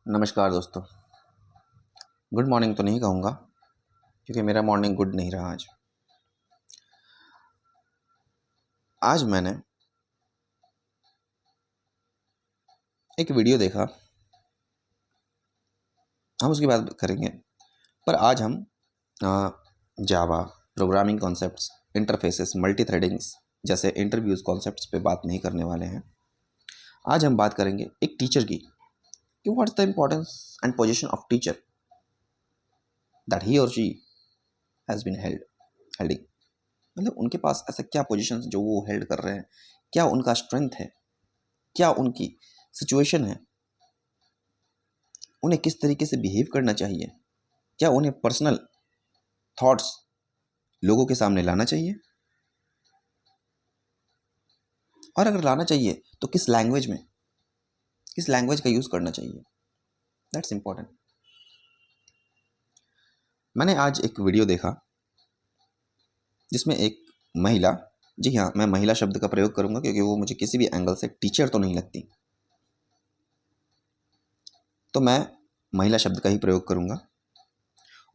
नमस्कार दोस्तों। Good morning तो नहीं कहूँगा क्योंकि मेरा मॉर्निंग गुड नहीं रहा आज। आज मैंने एक वीडियो देखा, हम उसकी बात करेंगे। पर आज हम जावा, प्रोग्रामिंग कॉन्सेप्ट्स, इंटरफेसेस, मल्टी थ्रेडिंग्स जैसे इंटरव्यूज़ कॉन्सेप्ट्स पे बात नहीं करने वाले हैं। आज हम बात करेंगे एक टीचर की कि what's the importance and position of teacher that he और शी हैज़ बीन हेल्डिंग। मतलब उनके पास ऐसा क्या पोजीशन जो वो हेल्ड कर रहे हैं, क्या उनका स्ट्रेंथ है, क्या उनकी सिचुएशन है, उन्हें किस तरीके से बिहेव करना चाहिए, क्या उन्हें पर्सनल थॉट्स लोगों के सामने लाना चाहिए, और अगर लाना चाहिए तो किस लैंग्वेज का यूज़ करना चाहिए। That's important. मैंने आज एक वीडियो देखा जिसमें एक महिला, जी हाँ, मैं महिला शब्द का प्रयोग करूंगा क्योंकि वो मुझे किसी भी एंगल से टीचर तो नहीं लगती, तो मैं महिला शब्द का ही प्रयोग करूंगा।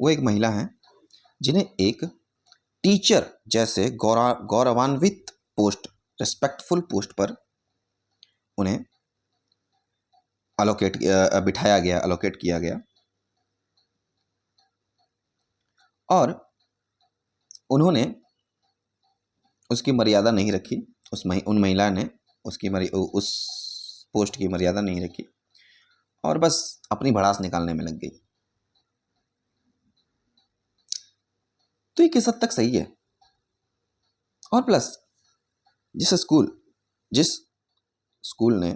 वो एक महिला हैं जिन्हें एक टीचर जैसे गौरवान्वित पोस्ट, रिस्पेक्टफुल पोस्ट पर उन्हें अलोकेट किया गया और उन्होंने उसकी मर्यादा नहीं रखी। उन महिला ने उस पोस्ट की मर्यादा नहीं रखी और बस अपनी भड़ास निकालने में लग गई। तो ये किस हद तक सही है? और प्लस जिस स्कूल ने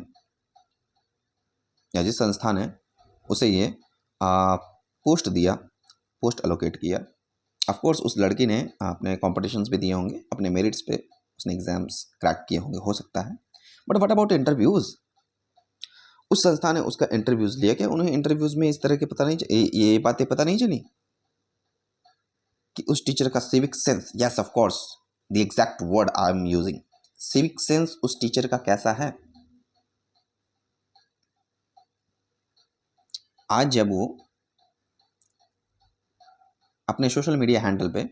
या जिस संस्था ने उसे ये पोस्ट अलोकेट किया, ऑफ कोर्स उस लड़की ने अपने कॉम्पिटिशन्स भी दिए होंगे, अपने मेरिट्स पे उसने एग्जाम्स क्रैक किए होंगे, हो सकता है। But what about interviews? उस संस्था ने उसका इंटरव्यूज़ लिया, क्या उन्हें इंटरव्यूज़ में इस तरह के ये बातें पता नहीं चली कि उस टीचर का civic sense, yes of course the exact word I am using, civic sense उस टीचर का कैसा है? आज जब वो अपने सोशल मीडिया हैंडल पे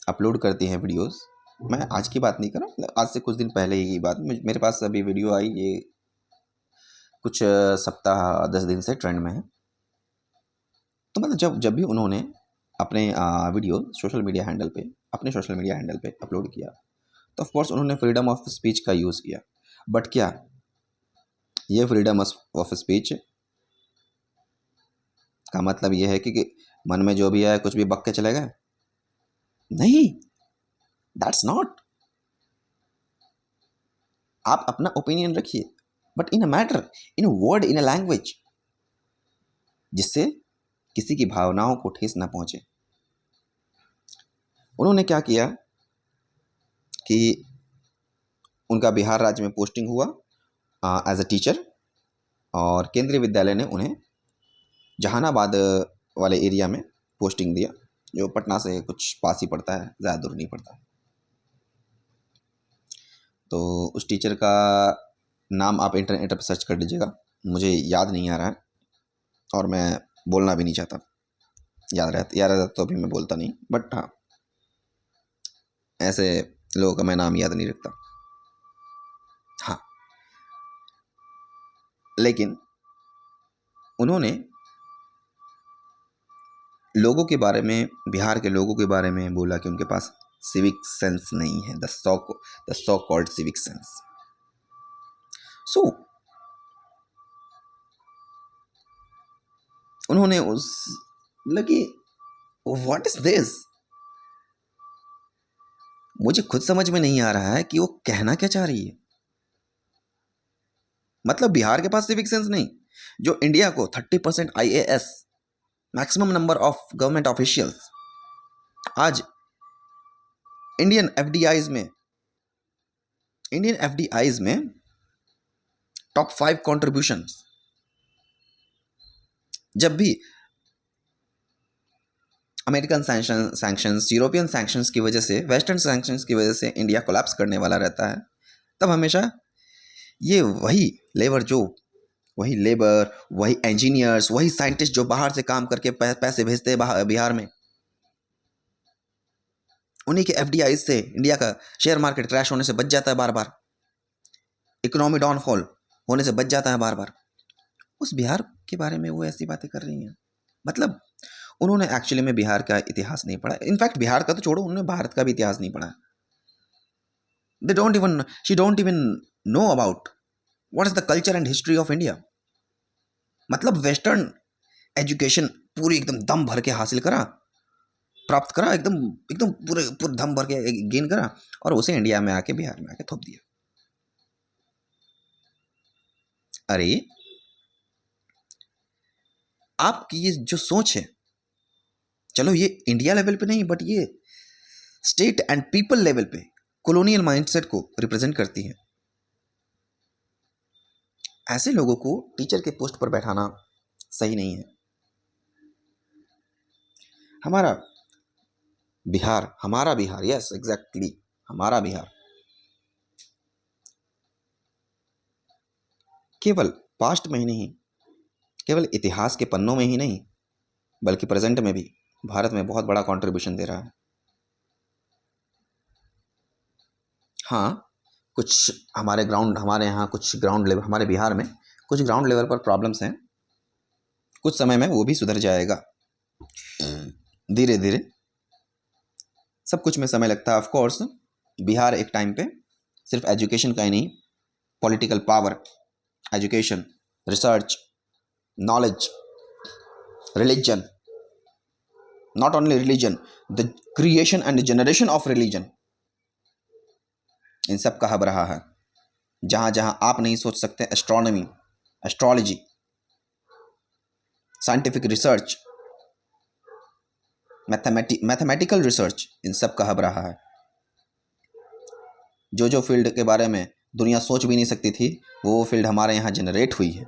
अपलोड करती हैं वीडियोस, मैं आज की बात नहीं कर रहा हूँ, आज से कुछ दिन पहले की बात, मेरे पास अभी वीडियो आई, ये कुछ सप्ताह 10 दिन से ट्रेंड में है। तो मतलब जब भी उन्होंने अपने वीडियो अपने सोशल मीडिया हैंडल पे अपलोड किया, तो ऑफ कोर्स उन्होंने फ्रीडम ऑफ स्पीच का यूज़ किया। बट क्या ये फ्रीडम ऑफ स्पीच का मतलब ये है कि मन में जो भी आए कुछ भी बक के चले गए? नहीं, दैट्स नॉट। आप अपना ओपिनियन रखिए, but in a matter, in a word, in a language जिससे किसी की भावनाओं को ठेस ना पहुंचे। उन्होंने क्या किया कि उनका बिहार राज्य में पोस्टिंग हुआ एज अ टीचर, और केंद्रीय विद्यालय ने उन्हें जहानाबाद वाले एरिया में पोस्टिंग दिया, जो पटना से कुछ पास ही पड़ता है, ज़्यादा दूर नहीं पड़ता। तो उस टीचर का नाम आप इंटरनेट पर सर्च कर लीजिएगा, मुझे याद नहीं आ रहा है और मैं बोलना भी नहीं चाहता। याद रहता तो अभी मैं बोलता नहीं, बट हाँ, ऐसे लोगों का मैं नाम याद नहीं रखता। हाँ, लेकिन उन्होंने लोगों के बारे में, बिहार के लोगों के बारे में बोला कि उनके पास सिविक सेंस नहीं है, the so called civic sense. So उन्होंने उस लगी, व्हाट इज दिस? मुझे खुद समझ में नहीं आ रहा है कि वो कहना क्या चाह रही है। मतलब बिहार के पास सिविक सेंस नहीं, जो इंडिया को 30% IAS, maximum number of government officials, आज इंडियन एफडीआईज में टॉप 5 कंट्रीब्यूशन, जब भी अमेरिकन सैंक्शंस, यूरोपियन सैंक्शंस की वजह से, वेस्टर्न सैंक्शंस की वजह से इंडिया कोलैप्स करने वाला रहता है, तब हमेशा ये वही लेबर जो वही लेबर, वही इंजीनियर्स, वही साइंटिस्ट जो बाहर से काम करके पैसे भेजते हैं बिहार में, उन्हीं के एफडीआई से इंडिया का शेयर मार्केट क्रैश होने से बच जाता है बार बार, इकोनॉमी डाउनफॉल होने से बच जाता है बार बार। उस बिहार के बारे में वो ऐसी बातें कर रही हैं। मतलब उन्होंने एक्चुअली में बिहार का इतिहास नहीं पढ़ा। इनफैक्ट बिहार का तो छोड़ो, उन्होंने भारत का भी इतिहास नहीं पढ़ा। She don't even know about what is the culture and history of India. मतलब वेस्टर्न एजुकेशन पूरी एकदम दम भर के हासिल करा, प्राप्त करा, एकदम एकदम पूरे पूरे दम भर के गेन करा, और उसे इंडिया में आके, बिहार में आके थोप दिया। अरे आपकी ये जो सोच है, चलो ये इंडिया लेवल पे नहीं, बट ये स्टेट एंड पीपल लेवल पे कॉलोनियल माइंडसेट को रिप्रेजेंट करती है। ऐसे लोगों को टीचर के पोस्ट पर बैठाना सही नहीं है। हमारा बिहार, यस एग्जैक्टली, हमारा बिहार केवल पास्ट में ही नहीं, केवल इतिहास के पन्नों में ही नहीं, बल्कि प्रेजेंट में भी भारत में बहुत बड़ा कंट्रीब्यूशन दे रहा है। हाँ, कुछ हमारे यहाँ कुछ ग्राउंड लेवल, हमारे बिहार में कुछ ग्राउंड लेवल पर प्रॉब्लम्स हैं। कुछ समय में वो भी सुधर जाएगा, धीरे धीरे। सब कुछ में समय लगता है ऑफ कोर्स। बिहार एक टाइम पे सिर्फ एजुकेशन का ही नहीं, political power, education, research, knowledge, religion, not only religion, the creation and generation of religion, इन सब का हब रहा है। जहाँ जहाँ आप नहीं सोच सकते, astronomy, astrology, scientific research, mathematical research, इन सब का हब रहा है। जो फील्ड के बारे में दुनिया सोच भी नहीं सकती थी, वो फील्ड हमारे यहाँ जनरेट हुई है,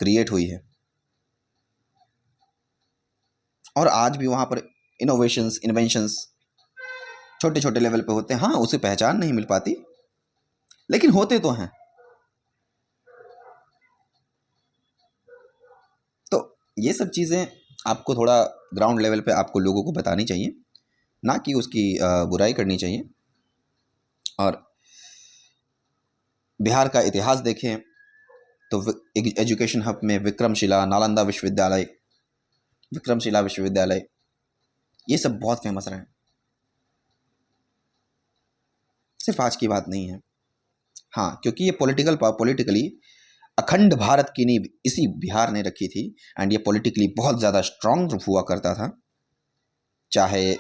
क्रिएट हुई है। और आज भी वहाँ पर इनोवेशंस, इन्वेंशंस छोटे छोटे लेवल पे होते हैं। हाँ, उसे पहचान नहीं मिल पाती, लेकिन होते तो हैं। तो ये सब चीज़ें आपको थोड़ा ग्राउंड लेवल पे आपको लोगों को बतानी चाहिए, ना कि उसकी बुराई करनी चाहिए। और बिहार का इतिहास देखें तो एजुकेशन हब में विक्रमशिला, नालंदा विश्वविद्यालय, विक्रमशिला विश्वविद्यालय, ये सब बहुत फेमस रहे। सिर्फ आज की बात नहीं है। हाँ, क्योंकि ये पॉलिटिकली अखंड भारत की नींव इसी बिहार ने रखी थी, एंड ये पॉलिटिकली बहुत ज़्यादा स्ट्रांग हुआ करता था। चाहे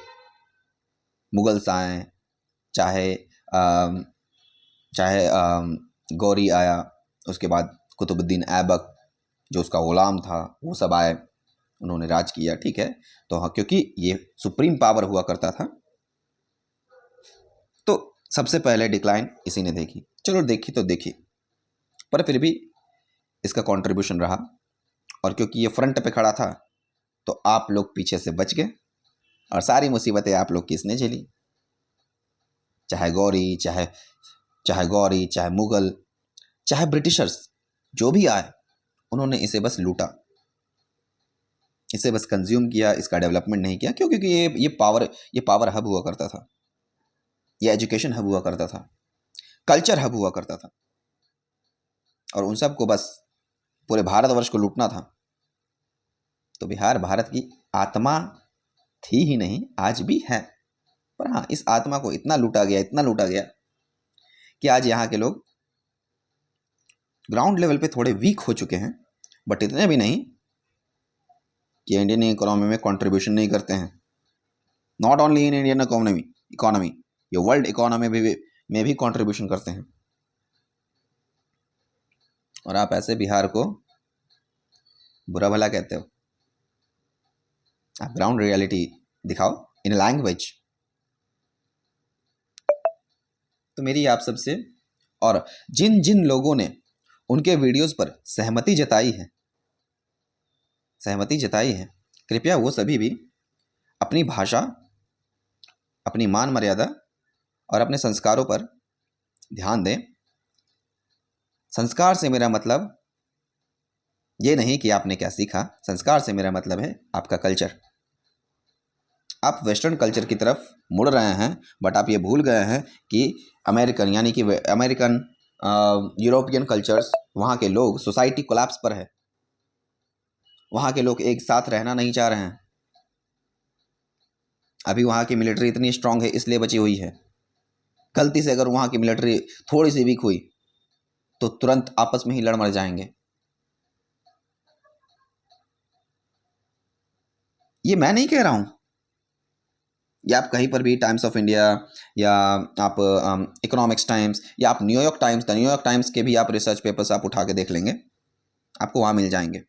मुगल्स आए, चाहे अम, चाहे गौरी आया, उसके बाद कुतुबुद्दीन ऐबक जो उसका गुलाम था, वो सब आए, उन्होंने राज किया, ठीक है। तो हाँ, क्योंकि ये सुप्रीम पावर हुआ करता था, तो सबसे पहले डिक्लाइन इसी ने देखी। चलो देखी तो देखी, पर फिर भी इसका कंट्रीब्यूशन रहा। और क्योंकि ये फ्रंट पे खड़ा था, तो आप लोग पीछे से बच गए, और सारी मुसीबतें आप लोग किसने झेली? चाहे गौरी, चाहे मुगल, चाहे ब्रिटिशर्स, जो भी आए, उन्होंने इसे बस लूटा, इसे बस कंज्यूम किया, इसका डेवलपमेंट नहीं किया। क्यों? क्योंकि ये पावर हब हुआ करता था, ये एजुकेशन हब हुआ करता था, कल्चर हब हुआ करता था, और उन सबको बस पूरे भारतवर्ष को लूटना था। तो बिहार भारत की आत्मा थी ही नहीं, आज भी है। पर हाँ, इस आत्मा को इतना लूटा गया कि आज यहाँ के लोग ग्राउंड लेवल पे थोड़े वीक हो चुके हैं, बट इतने भी नहीं कि इंडियन इकोनॉमी में कंट्रीब्यूशन नहीं करते हैं। Not only in Indian economy, ये वर्ल्ड इकोनॉमी में भी कंट्रीब्यूशन करते हैं। और आप ऐसे बिहार को बुरा भला कहते हो। आप ग्राउंड रियलिटी दिखाओ इन लैंग्वेज। तो मेरी आप सबसे, और जिन जिन लोगों ने उनके वीडियोस पर सहमति जताई है, कृपया वो सभी भी अपनी भाषा, अपनी मान मर्यादा और अपने संस्कारों पर ध्यान दें। संस्कार से मेरा मतलब ये नहीं कि आपने क्या सीखा। संस्कार से मेरा मतलब है आपका कल्चर। आप वेस्टर्न कल्चर की तरफ मुड़ रहे हैं, बट आप ये भूल गए हैं कि अमेरिकन, यानी कि अमेरिकन, यूरोपियन कल्चर्स, वहाँ के लोग, सोसाइटी कोलैप्स पर है। वहाँ के लोग एक साथ रहना नहीं चाह रहे हैं। अभी वहाँ की मिलिट्री इतनी स्ट्रांग है इसलिए बची हुई है। गलती से अगर वहाँ की मिलिट्री थोड़ी सी वीक हुई तो तुरंत आपस में ही लड़ मर जाएंगे। ये मैं नहीं कह रहा हूँ, या आप कहीं पर भी टाइम्स ऑफ इंडिया, या आप इकोनॉमिक्स टाइम्स, या आप New York times, the New York times के भी आप रिसर्च पेपर्स आप उठा के देख लेंगे, आपको वहाँ मिल जाएंगे।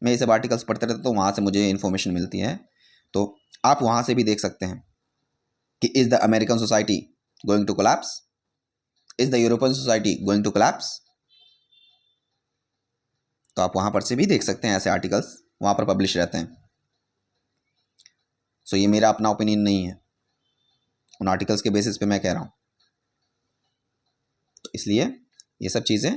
मैं ये सब आर्टिकल्स पढ़ते रहता, तो वहाँ से मुझे इन्फॉर्मेशन मिलती है। तो आप वहाँ से भी देख सकते हैं कि is the American society going to collapse, is the European society going to collapse. तो आप वहाँ पर से भी देख सकते हैं, ऐसे आर्टिकल्स वहाँ पर पब्लिश रहते हैं। सो ये मेरा अपना ओपिनियन नहीं है, उन आर्टिकल्स के बेसिस पे मैं कह रहा हूँ। तो इसलिए ये सब चीज़ें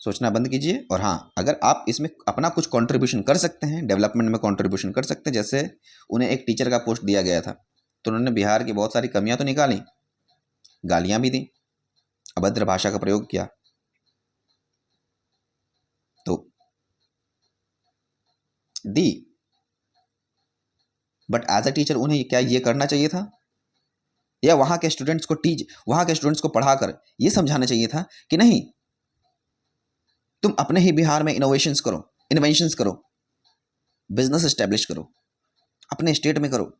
सोचना बंद कीजिए। और हाँ, अगर आप इसमें अपना कुछ कंट्रीब्यूशन कर सकते हैं, डेवलपमेंट में कंट्रीब्यूशन कर सकते हैं, जैसे उन्हें एक टीचर का पोस्ट दिया गया था, तो उन्होंने बिहार की बहुत सारी कमियां तो निकाली, गालियां भी दी, अभद्र भाषा का प्रयोग किया, तो दी, बट एज अ टीचर उन्हें क्या ये करना चाहिए था, या वहाँ के स्टूडेंट्स को पढ़ाकर ये समझाना चाहिए था कि नहीं, तुम अपने ही बिहार में इनोवेशंस करो, इन्वेंशंस करो, बिजनेस एस्टेब्लिश करो, अपने स्टेट में करो,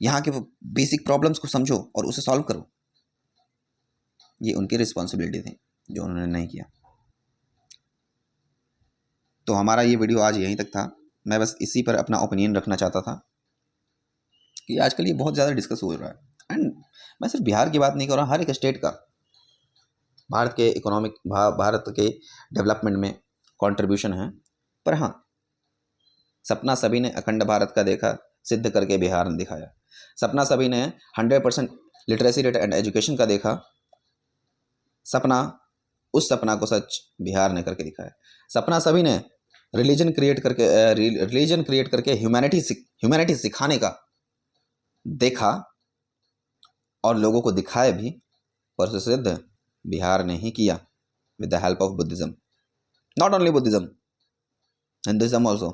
यहाँ के बेसिक प्रॉब्लम्स को समझो और उसे सॉल्व करो। ये उनकी रिस्पॉन्सिबिलिटी थी जो उन्होंने नहीं किया। तो हमारा ये वीडियो आज यहीं तक था। मैं बस इसी पर अपना ओपिनियन रखना चाहता था कि आजकल ये बहुत ज़्यादा डिस्कस हो रहा है, एंड मैं सिर्फ बिहार की बात नहीं कर रहा, हर एक स्टेट का भारत के भारत के डेवलपमेंट में कंट्रीब्यूशन है। पर हाँ, सपना सभी ने अखंड भारत का देखा, सिद्ध करके बिहार ने दिखाया। सपना सभी ने 100% लिटरेसी रेट एंड एजुकेशन का देखा, सपना, उस सपना को सच बिहार ने करके दिखाया। सपना सभी ने रिलीजन क्रिएट करके ह्यूमैनिटी सिखाने का देखा और लोगों को दिखाया भी, पर सिद्ध बिहार ने ही किया, with the help of Buddhism. Not only Buddhism, Hinduism also.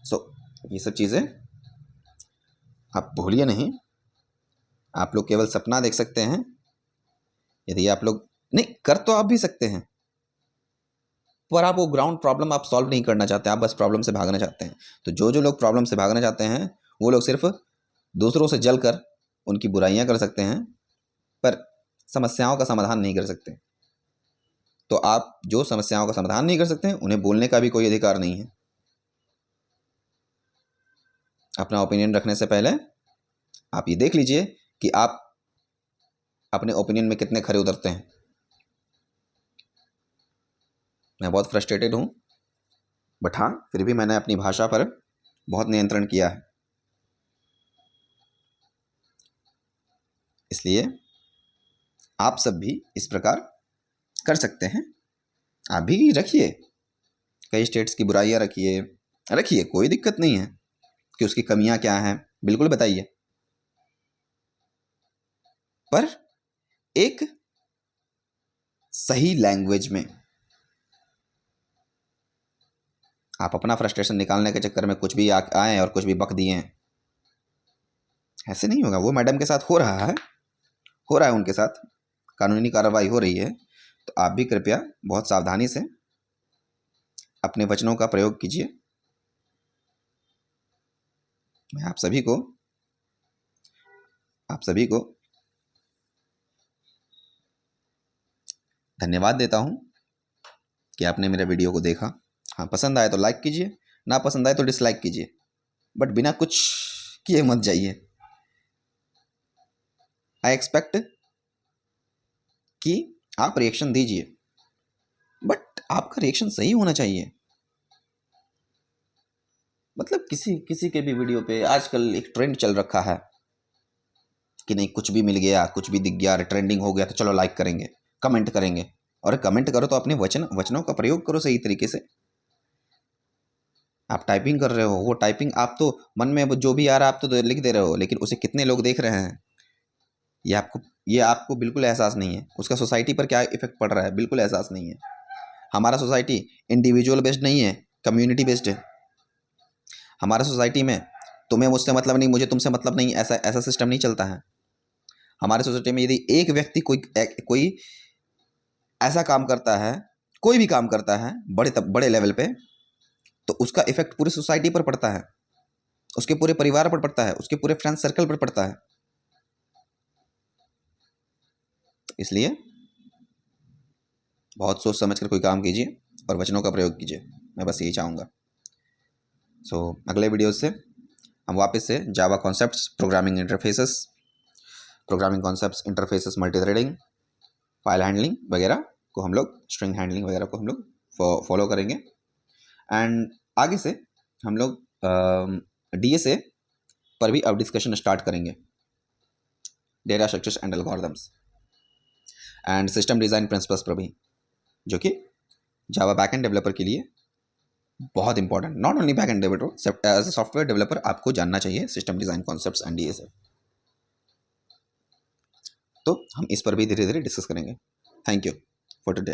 So ये सब चीज़ें आप भूलिए नहीं। आप लोग केवल सपना देख सकते हैं, यदि आप लोग नहीं कर तो आप भी सकते हैं, पर आप वो ग्राउंड प्रॉब्लम आप सॉल्व नहीं करना चाहते, आप बस प्रॉब्लम से भागना चाहते हैं। तो जो लोग प्रॉब्लम से भागना चाहते हैं वो लोग सिर्फ दूसरों से जलकर उनकी बुराइयां कर सकते हैं, पर समस्याओं का समाधान नहीं कर सकते। तो आप जो समस्याओं का समाधान नहीं कर सकते हैं उन्हें बोलने का भी कोई अधिकार नहीं है। अपना ओपिनियन रखने से पहले आप ये देख लीजिए कि आप अपने ओपिनियन में कितने खरे उतरते हैं। मैं बहुत फ्रस्ट्रेटेड हूँ, बट हाँ, फिर भी मैंने अपनी भाषा पर बहुत नियंत्रण किया है। इसलिए आप सब भी इस प्रकार कर सकते हैं। आप भी रखिए, कई स्टेट्स की बुराइयां रखिए, कोई दिक्कत नहीं है कि उसकी कमियां क्या हैं, बिल्कुल बताइए, पर एक सही लैंग्वेज में। आप अपना फ्रस्ट्रेशन निकालने के चक्कर में कुछ भी आए और कुछ भी बक दिए हैं, ऐसे नहीं होगा। वो मैडम के साथ हो रहा है उनके साथ कानूनी कार्रवाई हो रही है, तो आप भी कृपया बहुत सावधानी से अपने वचनों का प्रयोग कीजिए। मैं आप सभी को धन्यवाद देता हूं कि आपने मेरे वीडियो को देखा। हाँ, पसंद आए तो लाइक कीजिए, ना पसंद आए तो डिसलाइक कीजिए, बट बिना कुछ किए मत जाइए। आई एक्सपेक्ट कि आप रिएक्शन दीजिए, बट आपका रिएक्शन सही होना चाहिए। मतलब किसी के भी वीडियो पे आजकल एक ट्रेंड चल रखा है कि नहीं, कुछ भी मिल गया, कुछ भी दिख गया, ट्रेंडिंग हो गया तो चलो लाइक करेंगे। कमेंट करेंगे। और कमेंट करो तो अपने वचनों का प्रयोग करो सही तरीके से। आप टाइपिंग कर रहे हो, वो टाइपिंग आप तो मन में जो भी आ रहा है आप तो लिख दे रहे हो, लेकिन उसे कितने लोग देख रहे हैं ये आपको बिल्कुल एहसास नहीं है। उसका सोसाइटी पर क्या इफेक्ट पड़ रहा है बिल्कुल एहसास नहीं है। हमारा सोसाइटी इंडिविजुअल बेस्ड नहीं है, कम्युनिटी बेस्ड है। हमारा सोसाइटी में तुम्हें मुझसे मतलब नहीं, मुझे तुमसे मतलब नहीं, ऐसा ऐसा सिस्टम नहीं चलता है। हमारे सोसाइटी में यदि एक व्यक्ति कोई ऐसा काम करता है, कोई भी काम करता है बड़े लेवल पे, तो उसका इफेक्ट पूरी सोसाइटी पर पड़ता है, उसके पूरे परिवार पर पड़ता है, उसके पूरे फ्रेंड सर्कल पर पड़ता है। इसलिए बहुत सोच समझ कर कोई काम कीजिए और वचनों का प्रयोग कीजिए, मैं बस यही चाहूँगा। अगले वीडियो से हम वापस से Java concepts, programming interfaces, multi threading, file handling वगैरह को हम लोग, स्ट्रिंग हैंडलिंग वगैरह को हम लोग फॉलो करेंगे। एंड आगे से हम लोग DSA पर भी अब डिस्कशन स्टार्ट करेंगे, data structures and algorithms, and system design principles पर भी, जो कि जावा बैकएंड डेवलपर के लिए बहुत important, not only backend developer, as a software developer आपको जानना चाहिए system design concepts and DSA। तो हम इस पर भी धीरे धीरे डिस्कस करेंगे। Thank you for today.